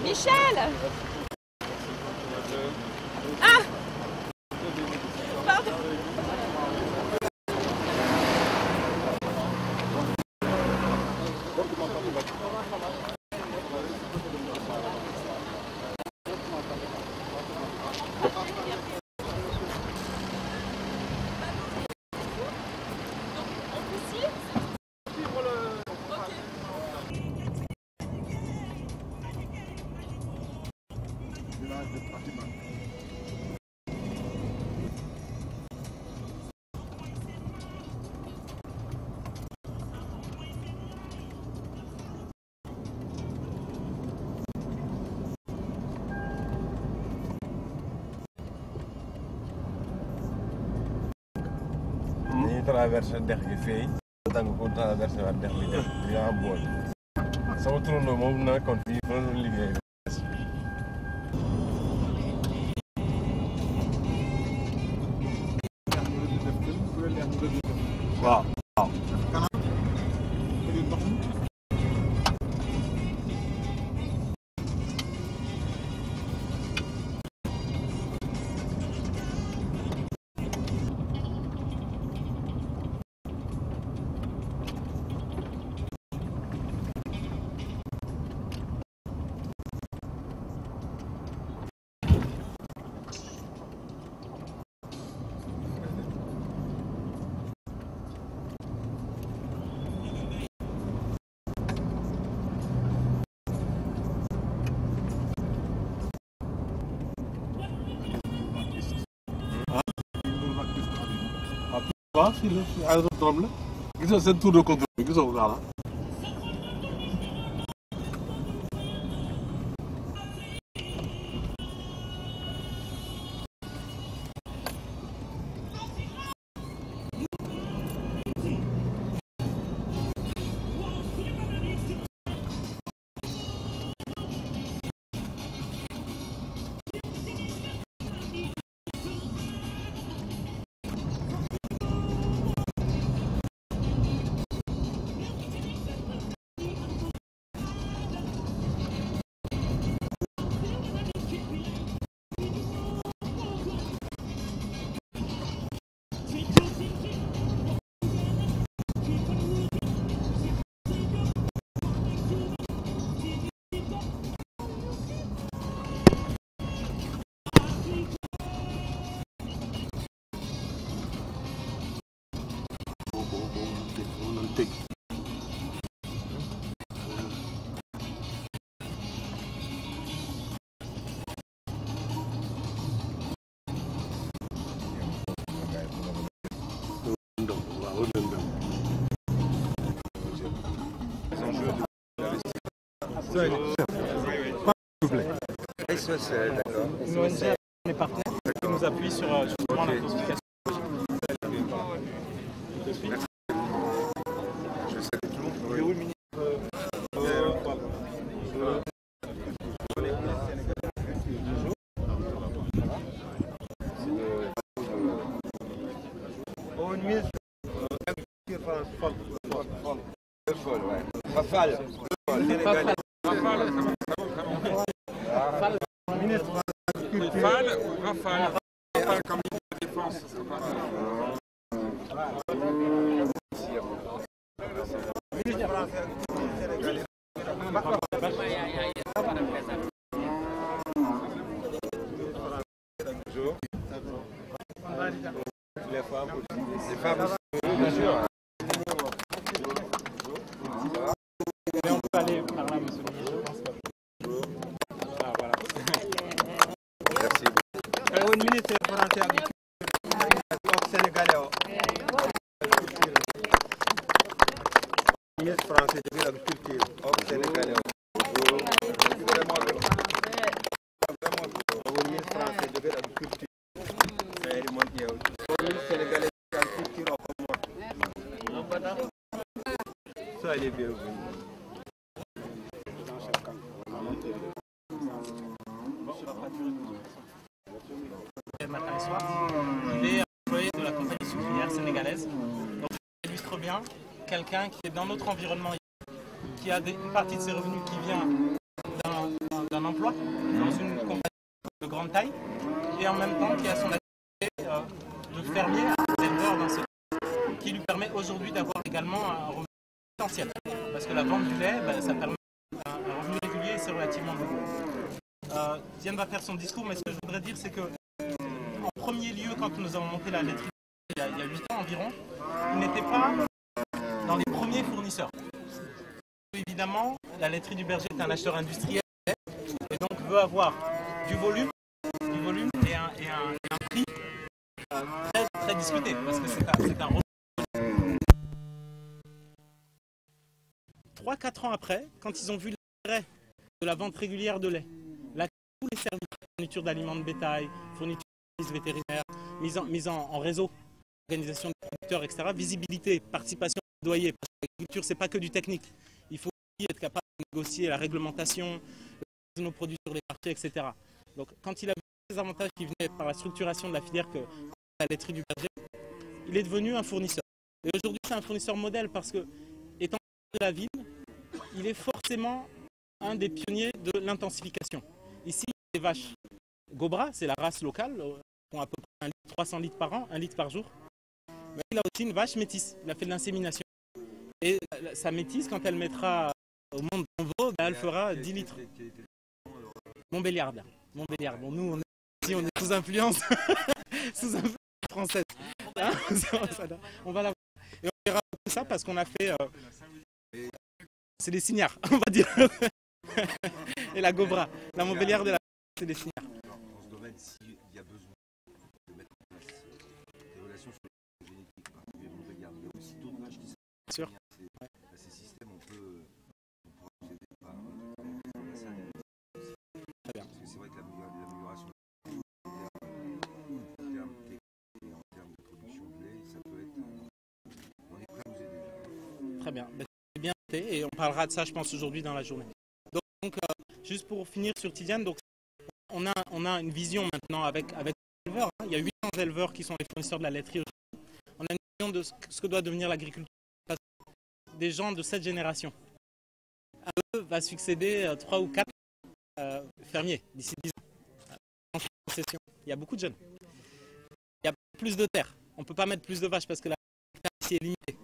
Michel! Ah! Pardon. Dañuy traversé dex gi fii danga ko traversé waat dex bi dem di am bool sama turandoo moom nekkoon fii fa la doon liggéey waaw waaw waaw fii la fii aérodrome la gisoo seen tour de contrôle bi gisoo ko gaala S'il vous plaît. Une ONG, on est partenaire, qui nous appuie sur justement la classification. Rafale comme ministre de défense. Les femmes aussi, bien sûr. Mais on peut aller par là, monsieur le ministre, je pense que... Ah, voilà. Merci. Won ministre français ak sénégalais ministre français de la culture au sénégalais ministre français de la culture ministre sénégalais de la culture soyez bienvenus. Matin et soir. Il est employé de la compagnie sucrière sénégalaise. Donc ça illustre bien quelqu'un qui est dans notre environnement, qui a une partie de ses revenus qui vient d'un un emploi dans une compagnie de grande taille et en même temps qui a son activité de fermier, d'éleveur dans ce qui lui permet aujourd'hui d'avoir également un revenu essentiel. Parce que la vente du lait, ça permet un revenu régulier et c'est relativement beaucoup. Diane va faire son discours, mais ce que je voudrais dire, c'est que en premier lieu, quand nous avons monté la laiterie il y a 8 ans environ, il n'était pas dans les premiers fournisseurs. Évidemment, la laiterie du Berger est un acheteur industriel et donc veut avoir du volume et un prix très discuté parce que c'est un 3-4 ans après, quand ils ont vu l'intérêt de la vente régulière de lait, tous les services, fourniture d'aliments de bétail, fourniture de services vétérinaires, mise en réseau, organisation des producteurs, etc., visibilité, participation, plaidoyer, parce que l'agriculture, c'est pas que du technique. Il faut aussi être capable de négocier la réglementation, de nos produits sur les marchés, etc. Donc, quand il a vu les avantages qui venaient par la structuration de la filière que la laiterie du Berger, il est devenu un fournisseur. Et aujourd'hui, c'est un fournisseur modèle parce que, étant de la ville, il est forcément un des pionniers de l'intensification. Ici, les vaches Gobra, c'est la race locale, font à peu près 300 litres par an, 1 litre par jour. Mais il a aussi une vache métisse, il a fait de l'insémination. Et sa métisse, quand elle mettra au monde en veau, elle fera 10 litres. Montbéliarde. Bon, nous, on est sous influence, sous influence française. On va la voir. Et on verra tout ça parce qu'on a fait... c'est des signards, on va dire. Et la Gobra, la Montbéliarde, c'est des signards. Dans ce domaine, s'il y a besoin de mettre en place des relations sur les génétiques, il y a aussi d'autres vaches qui sont... Bien sûr. Ces systèmes, on pourra vous aider par ça. Très bien. Parce que c'est vrai que l'amélioration en termes techniques et en termes de production de lait, ça peut être... On est prêt à vous aider. Très bien. C'est bien noté et on parlera de ça, je pense, aujourd'hui dans la journée. Donc juste pour finir sur Tidiane, donc, on a une vision maintenant avec les éleveurs. Il y a 800 éleveurs qui sont les fournisseurs de la laiterie aujourd'hui. On a une vision de ce que doit devenir l'agriculture. Des gens de cette génération. À eux va succéder 3 ou 4 fermiers d'ici 10 ans. Il y a beaucoup de jeunes. Il y a plus de terre. On ne peut pas mettre plus de vaches parce que la terre ici est limitée.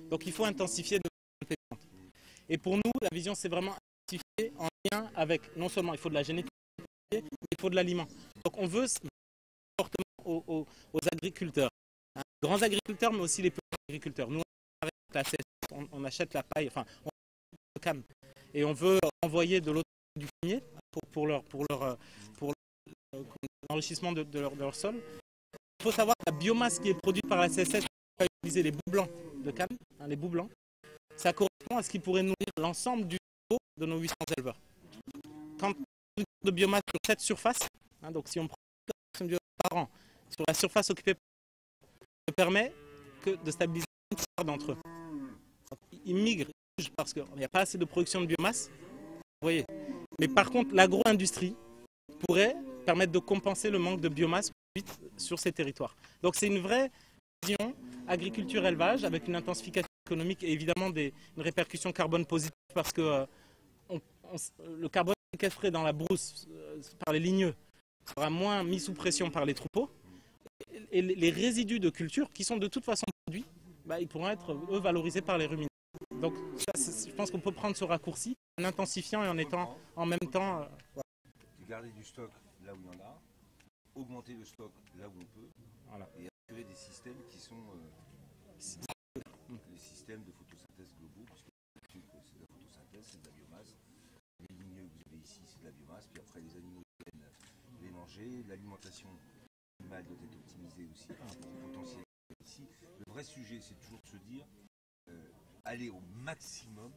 Donc il faut intensifier de compétences. Et pour nous, la vision, c'est vraiment intensifier en lien avec, non seulement il faut de la génétique, mais il faut de l'aliment. Donc on veut fortement aux agriculteurs, grands agriculteurs, mais aussi les petits agriculteurs. Nous, avec la CS, on achète la paille, enfin, on achète le canne, et on veut envoyer de l'autre côté du fumier pour l'enrichissement de leur sol. Il faut savoir que la biomasse qui est produite par la CSS, on va utiliser les bouts blancs de canne, les bouts blancs, ça correspond à ce qui pourrait nourrir l'ensemble du lot de nos 800 éleveurs. Quand une de biomasse sur cette surface, donc si on prend 1 biomasse par an sur la surface occupée, ça permet de stabiliser un tiers d'entre eux. Ils migrent parce qu'il n'y a pas assez de production de biomasse. Vous voyez. Mais par contre, l'agro-industrie pourrait permettre de compenser le manque de biomasse sur ces territoires. Donc c'est une vraie vision agriculture-élevage avec une intensification économique et évidemment une répercussion carbone positive parce que le carbone séquestré dans la brousse par les ligneux sera moins mis sous pression par les troupeaux et les résidus de culture qui sont de toute façon produits, ils pourront être eux valorisés par les ruminants. Donc ça, je pense qu'on peut prendre ce raccourci en intensifiant et en étant en même temps... Garder du stock là où il y en a, augmenter le stock là où on peut, voilà. Et assurer des systèmes qui sont les systèmes de photosynthèse globaux, puisque c'est de la photosynthèse, c'est de la biomasse. Les ligneux que vous avez ici, c'est de la biomasse, puis après les animaux viennent les manger, l'alimentation animale doit être optimisée aussi par le potentiel ici. Le vrai sujet, c'est toujours de se dire, aller au maximum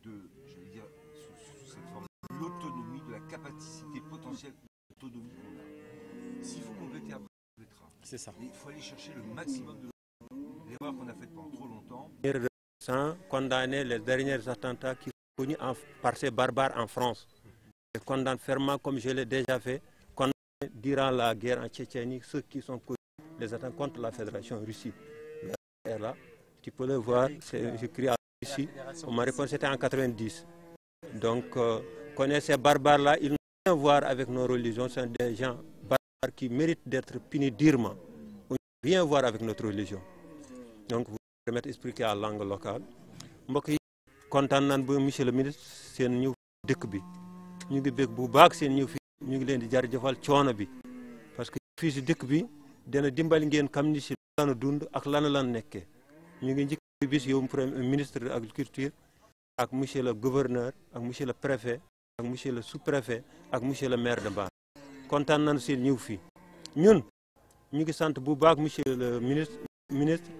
de, je vais dire, sous cette forme de l'autonomie, de la capacité potentielle d'autonomie qu'on a. S'il faut compléter après, on complétera. C'est ça. Il faut aller chercher le maximum de l'erreur qu'on a faite pendant trop longtemps. Sans condamner les derniers attentats qui sont connus par ces barbares en France. Je condamne fermement, comme je l'ai déjà fait, condamner durant la guerre en Tchétchénie, ceux qui sont connus, les attentats contre la Fédération Russie. La là, tu peux le voir, j'écris à Russie, on m'a répondu c'était en 90. Donc connaît ces barbares-là, ils n'ont rien à voir avec nos religions. Ce sont des gens barbares qui méritent d'être punis durement. Ils n'ont rien à voir avec notre religion. Donc, vous permettez d'expliquer à la langue locale. mbokk yi kontaan nañ ba monsieur le ministre seen ñëw dëkk bi ñu ngi bég bu baax seen ñëw fi ñu ngi leen di jërëjëfal coono bi parce que fii si dëkk bi dana dimbali ngeen xam ni si lanu dund ak lan nekkee ñu ngi njëkk bis yow premier ministre de l'agriculture ak monsieur le gouverneur ak monsieur le préfet ak monsieur le sous-préfet ak monsieur le maire de Mbane kontaan nañ seen ñëw fii ñun ñu ngi sant bu baax monsieur le ministre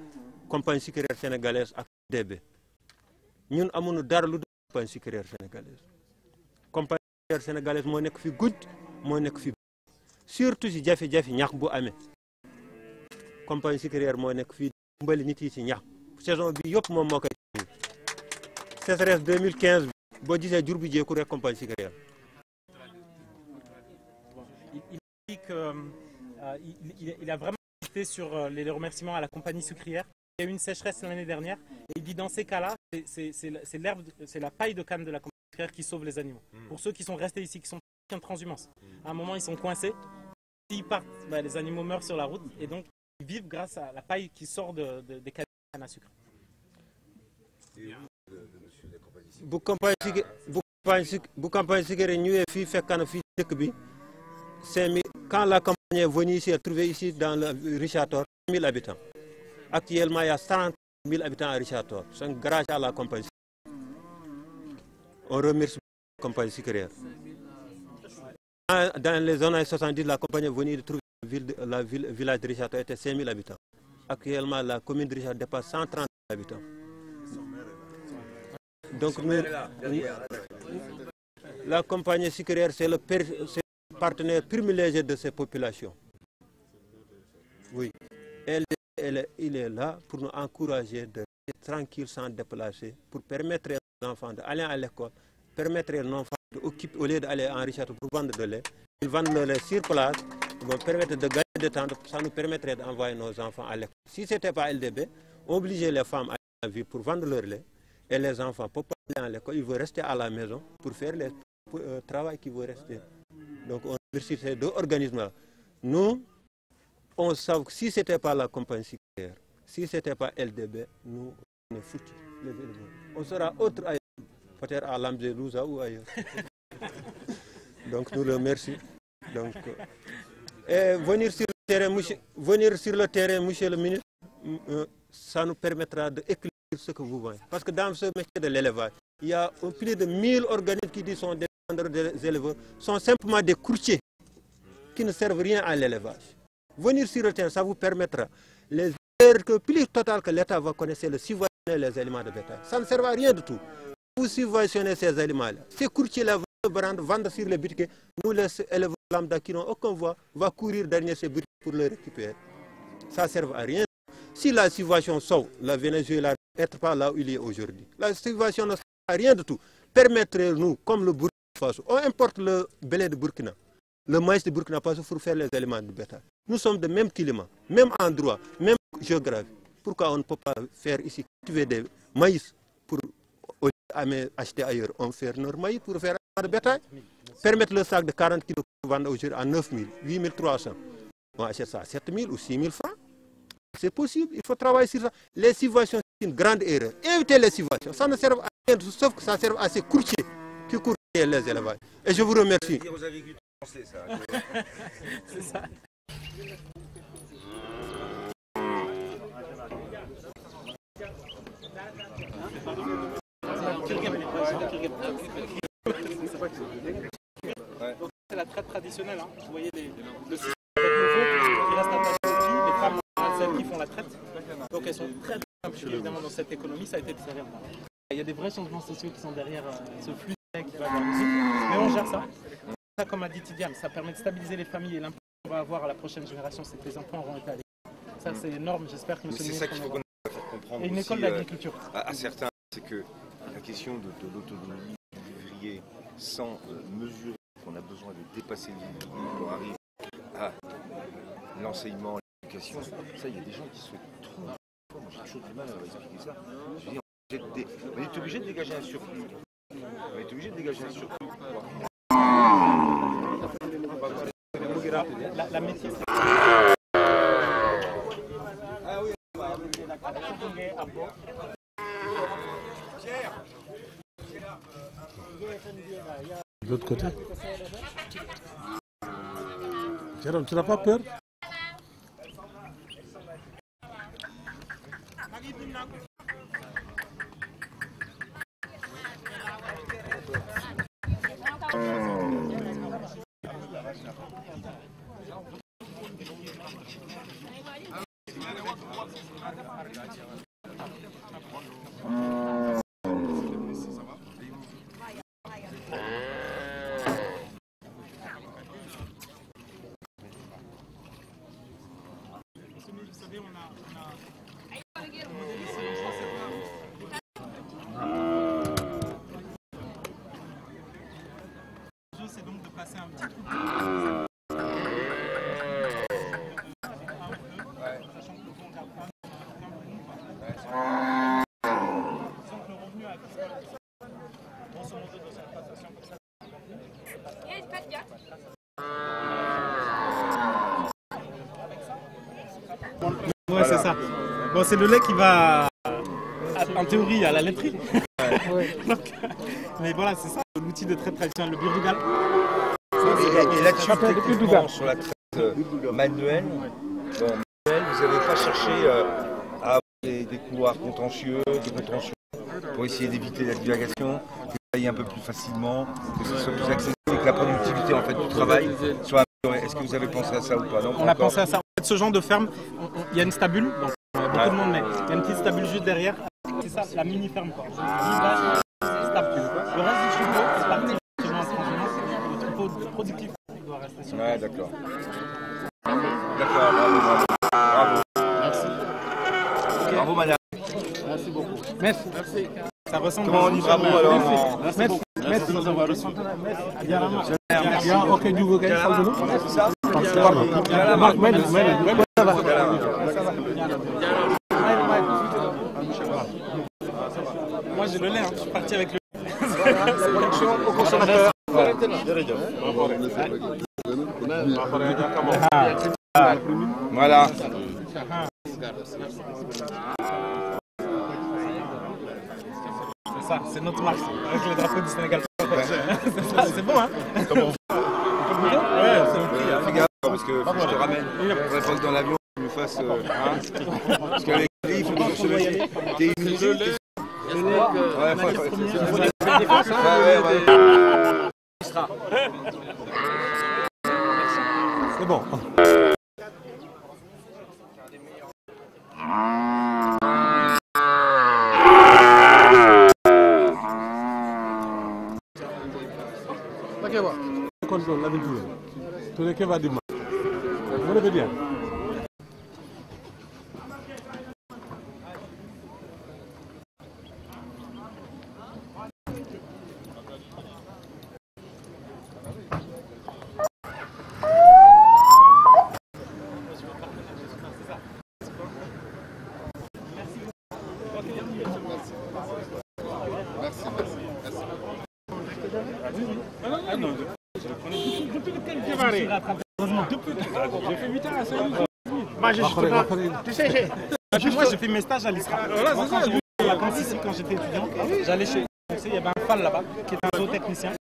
compagnie sucrière sénégalaise ak DB ñun amuñu dara lu dul compagnie sucrière sénégalaise compagnie sucrière sénégalaise moo nekk fi gudd moo nekk fi surtout si jafe-jafe ñax bu amee compagnie sucrière moo nekk fii dimbali nit yi ci ñax saison bi yëpp moom moo koy sécheresse 2015 bi boo gisee jur bi jeeku rek compagnie sucrière. Il dit qu'il a vraiment insisté sur les remerciements à la compagnie sucrière. Il y a eu une sécheresse l'année dernière et il dit dans ces cas-là, c'est la paille de canne de la compagnie sucrière qui sauve les animaux. Pour ceux qui sont restés ici, qui sont en transhumance, à un moment ils sont coincés, s'ils partent, les animaux meurent sur la route et donc ils vivent grâce à la paille qui sort des cannes à sucre. bu campagne sucrière ñëwee fii fekk na fii dëkk bi 5000 quand la campagne est venue ici, trouvée ici dans le Richard Toll, 5000 habitants. Actuellement, il y a 30 000 habitants à Richard Toll. C'est grâce à la compagnie sucrière. On remercie la compagnie sucrière. Dans les années 70, la compagnie est venue de trouver le village de Richard Toll était 5 000 habitants. Actuellement, la commune de Richard dépasse 130 000 habitants. Donc, la compagnie sucrière, c'est le partenaire privilégié de ces populations. Oui. Il est là pour nous encourager de rester tranquilles sans déplacer, pour permettre aux enfants d'aller à l'école, permettre aux enfants d'occuper, au lieu d'aller en Richard pour vendre de lait, ils vendent le lait sur place, ils vont permettre de gagner de temps, ça nous permettrait d'envoyer nos enfants à l'école. Si ce n'était pas LDB, obliger les femmes à aller en ville pour vendre leur lait, et les enfants pour pas aller à l'école, ils vont rester à la maison pour faire le travail qui va rester. Donc on remercie ces deux organismes-là. Nous, on sait que si ce n'était pas la compagnie sucrière, si ce n'était pas LDB, nous, on est foutus. On sera autre ailleurs, peut-être à Lampedusa ou ailleurs. Donc nous le remercions. Donc, et venir sur le terrain, monsieur le ministre, ça nous permettra d'équilibrer ce que vous voyez. Parce que dans ce métier de l'élevage, il y a plus de 1000 organismes qui sont des éleveurs, sont simplement des courtiers qui ne servent rien à l'élevage. Venir sur le terrain, ça vous permettra les erreurs que plus totales que l'État va connaître, c'est de subventionner les aliments de bétail. Ça ne sert à rien du tout. Vous subventionnez ces aliments-là. Ces courtiers-là vont vendre sur les boutiques. Nous, les éleveurs lambda qui n'ont aucun voix, va courir derrière ces boutiques pour les récupérer. Ça ne sert à rien. Si la subvention sauve, la Venezuela n'être pas là où il est aujourd'hui. La subvention ne sert à rien du tout. Permettrez-nous, comme le Burkina Faso, on importe le blé de Burkina, le maïs de Burkina Faso pour faire les aliments de bétail. Nous sommes de même climat, même endroit, même géographie. Pourquoi on ne peut pas faire ici, cultiver des maïs pour acheter ailleurs? On fait notre maïs pour faire de bétail. Permettre le sac de 40 kg pour vendre aujourd'hui à 9 000, 8 300. On achète ça à 7 000 ou 6 000 francs. C'est possible, il faut travailler sur ça. Les subventions, c'est une grande erreur. Évitez les subventions, ça ne sert à rien, sauf que ça sert à ces courtiers qui courent les élevages. Et je vous remercie. C'est ça. C'est ça. C'est la traite traditionnelle, hein. Vous voyez le système qui reste à la les femmes, celles qui font la traite. Donc elles sont très impliquées évidemment dans cette économie, ça a été derrière. Il y a des vrais changements sociaux qui sont derrière ce flux qui va vers nous. Mais on gère ça. Ça, comme a dit Tidiane, ça permet de stabiliser les familles et l'impact qu'on va avoir à la prochaine génération, c'est que les enfants auront été à l'école. Ça c'est énorme, j'espère que monsieur le ministre... C'est ça qu'il faut qu'on faire comprendre. Et une école d'agriculture. À certains, c'est que la question de l'autonomie du vivrier sans mesure qu'on a besoin de dépasser le vivrier pour arriver à l'enseignement, l'éducation, ça il y a des gens qui se trouvent. Moi j'ai toujours du mal à expliquer ça. Je veux dire, on est obligé de dégager un surplus. Oui. va être obligé de dégager surtout. La métier, c'est... De l'autre côté. Jérôme, tu n'as pas peur? C'est donc de passer un petit trou. Sachant que le fond garde pas un volume. Disons que le revenu a grosso modo de cette passation comme ça. Ouais, c'est ça. Bon, c'est le lait qui va, en théorie, à la laiterie. Donc, mais voilà, c'est ça, l'outil de traite traditionnel, le burdugal. Et là-dessus, techniquement, sur la traite manuelle, vous n'avez pas cherché à avoir des couloirs contentieux, pour essayer d'éviter la divagation, de travailler un peu plus facilement, que ce soit plus accessible et que la productivité en fait, du travail soit améliorée. Est-ce que vous avez pensé à ça ou pas? Non, on a pensé à ça. En fait, ce genre de ferme, il y a une stabule, donc beaucoup de monde, mais il y a une petite stabule juste derrière. C'est ça, la mini-ferme. Le reste du troupeau, c'est parti justement en transgénance. Le troupeau productif doit rester sur. Ouais, d'accord. D'accord, bravo. Merci. Okay. Bravo, madame. Merci beaucoup. Merci. Ça ressemble. Comment on dit bravo alors? Merci. Merci. Ok, du coup, c'est ça? Moi j'ai le lait, je suis parti avec le lait. Au consommateur. Voilà. C'est ça, c'est notre marque, avec le drapeau du Sénégal. C'est bon, hein? Ouais, c'est ok. Fais gaffe, parce que faut que je te ramène. Il faudrait pas que dans l'avion, tu me fasses. Parce qu'avec lui, il faut que je te le dise. T'es immunisé? Ouais, c'est bon. Contrôle l'habitude. Tout le monde va dire. Vous le dire. J'ai fait 8 ans à Saint-Louis. Moi j'ai fait mes stages à l'ISRA. Quand j'ai eu les vacances ici, quand j'étais étudiant, j'allais chez. Il y avait un FAL là-bas qui était un zootechnicien.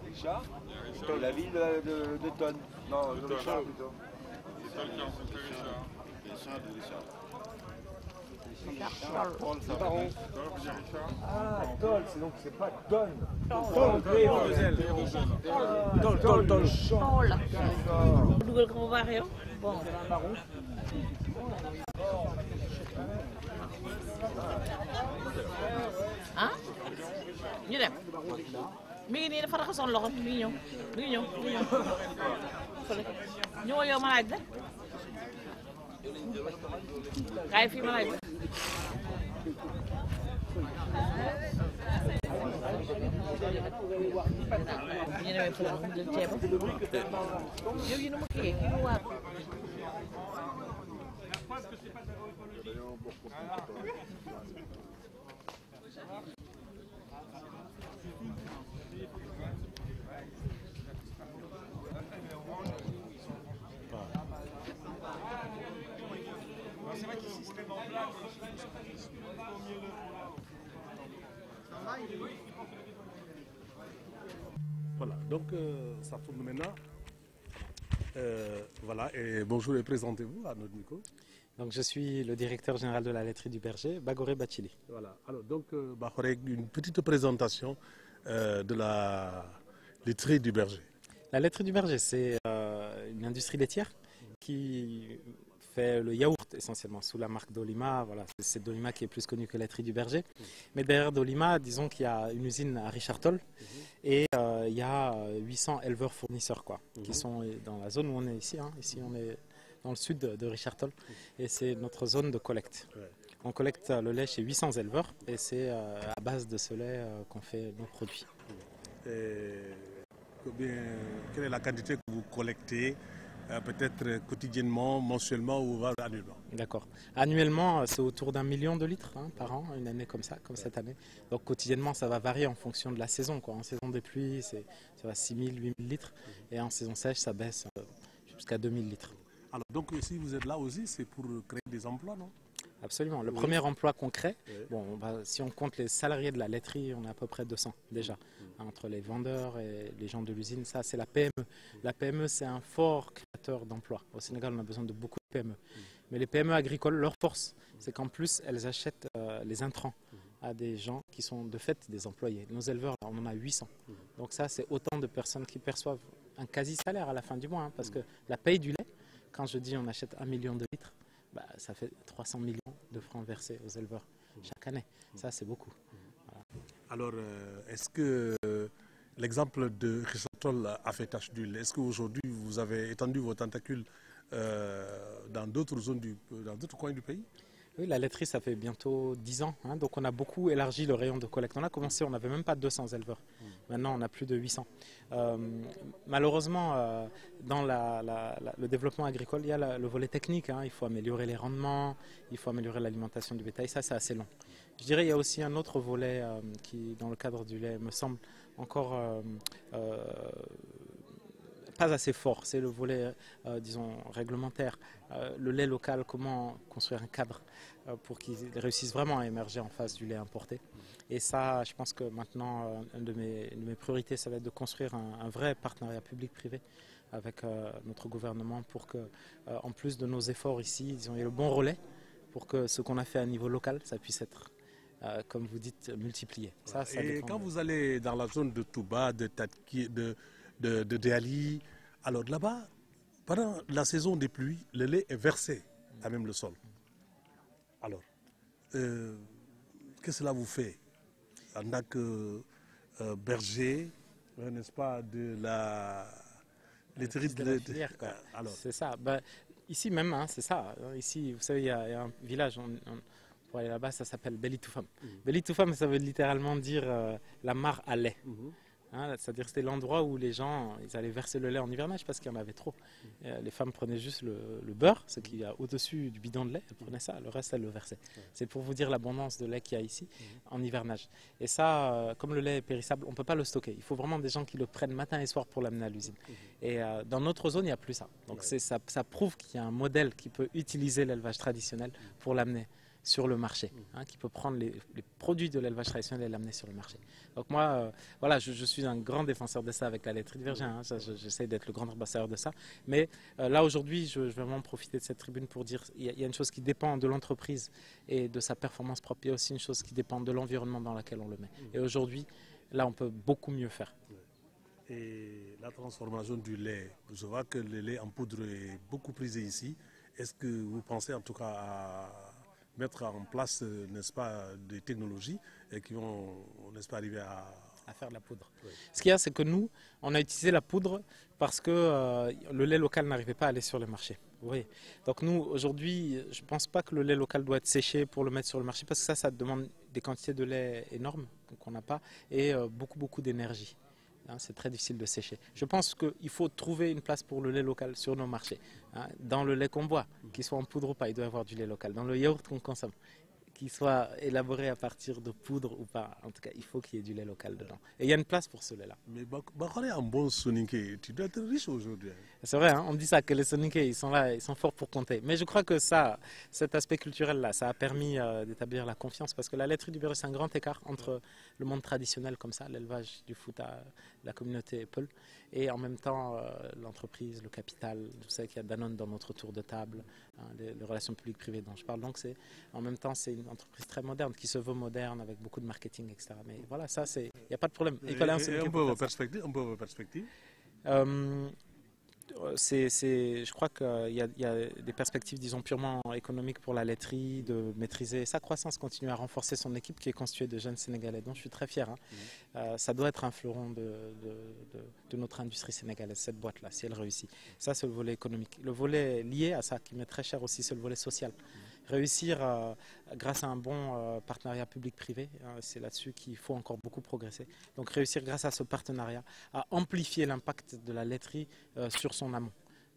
Richard, la ville de Tonne. Non, de Richard plutôt. C'est toi qui as rencontré Richard. Paul, ça va. Toi, vous dites Richard? Ah, Toll, c'est donc c'est pas Tonne. Toll. Dugal ko bu baax yow. Bon. Ah? Ñu dem. Mi ngi nii dafa raxasoon loxo mi ngi ñëw. Mi ngi ñëw. Fële. Ñëwal yow ma laaj la. Kaay fii ma laaj la. ñu demee fële mu jël ceebam yow yi nu mu kii mu waar Voilà, donc ça tourne maintenant. Voilà, et bonjour et présentez-vous à notre micro. Donc je suis le directeur général de la laiterie du Berger, Bagoré Bachili. Voilà, alors donc Bagoré, une petite présentation de la laiterie du Berger. La laiterie du Berger, c'est une industrie laitière qui fait le yaourt essentiellement sous la marque Dolima. Voilà, c'est Dolima qui est plus connu que laiterie du Berger. Mais derrière Dolima, disons qu'il y a une usine à Richard-Toll et il y a 800 éleveurs fournisseurs qui sont dans la zone où on est ici. Ici, on est dans le sud de Richard-Toll et c'est notre zone de collecte. Ouais. On collecte le lait chez 800 éleveurs et c'est à base de ce lait qu'on fait nos produits. Quelle est la quantité que vous collectez peut-être quotidiennement, mensuellement ou annuellement? D'accord. Annuellement, c'est autour d'1 million de litres par an, une année comme ça, comme cette année. Donc quotidiennement, ça va varier en fonction de la saison. En saison des pluies, ça va 6 000, 8 000 litres. Et en saison sèche, ça baisse jusqu'à 2 000 litres. Alors donc si vous êtes là aussi, c'est pour créer des emplois, non? Absolument. Le premier emploi qu'on crée, si on compte les salariés de la laiterie, on a à peu près 200 déjà. Entre les vendeurs et les gens de l'usine, ça c'est la PME. La PME, c'est un fort créateur d'emplois. Au Sénégal, on a besoin de beaucoup de PME. Mais les PME agricoles, leur force, c'est qu'en plus, elles achètent les intrants à des gens qui sont de fait des employés. Nos éleveurs, là, on en a 800. Donc ça, c'est autant de personnes qui perçoivent un quasi-salaire à la fin du mois. Parce que la paye du lait, quand je dis on achète 1 million de litres, ça fait 300 millions de francs versés aux éleveurs chaque année. Ça, c'est beaucoup. Voilà. Alors, est-ce que l'exemple de Richard-Toll a fait tache d'huile? Est-ce qu'aujourd'hui, vous avez étendu vos tentacules dans d'autres zones, dans d'autres coins du pays? Oui, la laiterie, ça fait bientôt 10 ans. Donc, on a beaucoup élargi le rayon de collecte. On a commencé, on n'avait même pas 200 éleveurs. Maintenant, on a plus de 800. Malheureusement, dans le développement agricole, il y a le volet technique. Il faut améliorer les rendements, il faut améliorer l'alimentation du bétail. Ça, c'est assez long. Je dirais qu'il y a aussi un autre volet qui, dans le cadre du lait, me semble encore pas assez fort. C'est le volet, disons, réglementaire. Le lait local, comment construire un cadre pour qu'il réussisse vraiment à émerger en face du lait importé. Et ça, je pense que maintenant, une de mes priorités, ça va être de construire un vrai partenariat public-privé avec notre gouvernement pour que, en plus de nos efforts ici, ils ont eu le bon relais pour que ce qu'on a fait à niveau local, ça puisse être, comme vous dites, multiplié. Ça et quand vous allez dans la zone de Touba, de Tatki, de Déali, alors là-bas, pendant la saison des pluies, le lait est versé à même le sol. Alors, qu'est-ce que cela vous fait en tant que berger, n'est-ce pas, de la laiterie de la filière, c'est ça. Ben, ici même, hein, c'est ça. Ici, vous savez, il y a un village, pour aller là-bas, ça s'appelle Belitoufam. Belitoufam, ça veut littéralement dire la mare à lait. Hein, c'est-à-dire que c'était l'endroit où les gens ils allaient verser le lait en hivernage parce qu'il y en avait trop. Les femmes prenaient juste le beurre, ce qu'il y a au-dessus du bidon de lait, elles prenaient ça, le reste elles le versaient. C'est pour vous dire l'abondance de lait qu'il y a ici en hivernage. Et ça, comme le lait est périssable, on ne peut pas le stocker. Il faut vraiment des gens qui le prennent matin et soir pour l'amener à l'usine. Et dans notre zone, il n'y a plus ça. Donc ça prouve qu'il y a un modèle qui peut utiliser l'élevage traditionnel pour l'amener sur le marché, hein, qui peut prendre les produits de l'élevage traditionnel et l'amener sur le marché. Donc moi, voilà, je suis un grand défenseur de ça avec la laiterie de Vergin, hein, j'essaie d'être le grand ambassadeur de ça. Mais là aujourd'hui, je vais vraiment profiter de cette tribune pour dire il y a une chose qui dépend de l'entreprise et de sa performance propre, il y a aussi une chose qui dépend de l'environnement dans lequel on le met. Et aujourd'hui, là on peut beaucoup mieux faire. Et la transformation du lait, je vois que le lait en poudre est beaucoup prisé ici. Est-ce que vous pensez en tout cas à mettre en place, n'est-ce pas, des technologies qui vont, n'est-ce pas, arriver à faire de la poudre. Oui. Ce qu'il y a, c'est que nous, on a utilisé la poudre parce que le lait local n'arrivait pas à aller sur le marché. Oui. Donc nous, aujourd'hui, je ne pense pas que le lait local doit être séché pour le mettre sur le marché parce que ça demande des quantités de lait énormes qu'on n'a pas et beaucoup d'énergie. Hein, c'est très difficile de sécher. Je pense qu'il faut trouver une place pour le lait local sur nos marchés. Hein, dans le lait qu'on boit, qu'il soit en poudre ou pas, il doit y avoir du lait local. Dans le yaourt qu'on consomme, qu'il soit élaboré à partir de poudre ou pas, en tout cas, il faut qu'il y ait du lait local dedans. Et il y a une place pour ce lait-là. Mais Bakary, un bon Soninké, tu dois être riche aujourd'hui. C'est vrai, hein, on dit ça, que les Soninké, ils sont là, ils sont forts pour compter. Mais je crois que cet aspect culturel-là, ça a permis d'établir la confiance. Parce que la laiterie du Berger, c'est un grand écart entre le monde traditionnel comme ça, l'élevage du Fouta, la communauté Peul, et en même temps l'entreprise, le capital. Vous savez qu'il y a Danone dans notre tour de table, hein, les relations publiques-privées dont je parle. Donc en même temps, c'est une entreprise très moderne, qui se veut moderne, avec beaucoup de marketing, etc. Mais voilà, ça, il n'y a pas de problème. Et un peu vos perspectives je crois qu'il y a des perspectives, disons, purement économiques pour la laiterie, de maîtriser sa croissance, continuer à renforcer son équipe qui est constituée de jeunes Sénégalais, dont je suis très fier. Hein. Ça doit être un fleuron de notre industrie sénégalaise, cette boîte-là, si elle réussit. Ça, c'est le volet économique. Le volet lié à ça, qui m'est très cher aussi, c'est le volet social. Réussir grâce à un bon partenariat public-privé, c'est là-dessus qu'il faut encore beaucoup progresser. Donc réussir grâce à ce partenariat à amplifier l'impact de la laiterie sur son amont.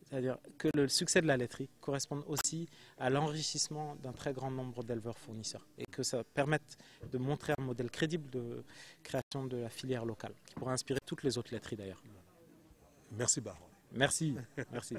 C'est-à-dire que le succès de la laiterie corresponde aussi à l'enrichissement d'un très grand nombre d'éleveurs fournisseurs et que ça permette de montrer un modèle crédible de création de la filière locale qui pourra inspirer toutes les autres laiteries d'ailleurs. Merci Baron. Merci. Merci.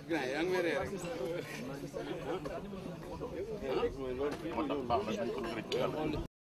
Yang ndax baax na nañ ko rek yàlla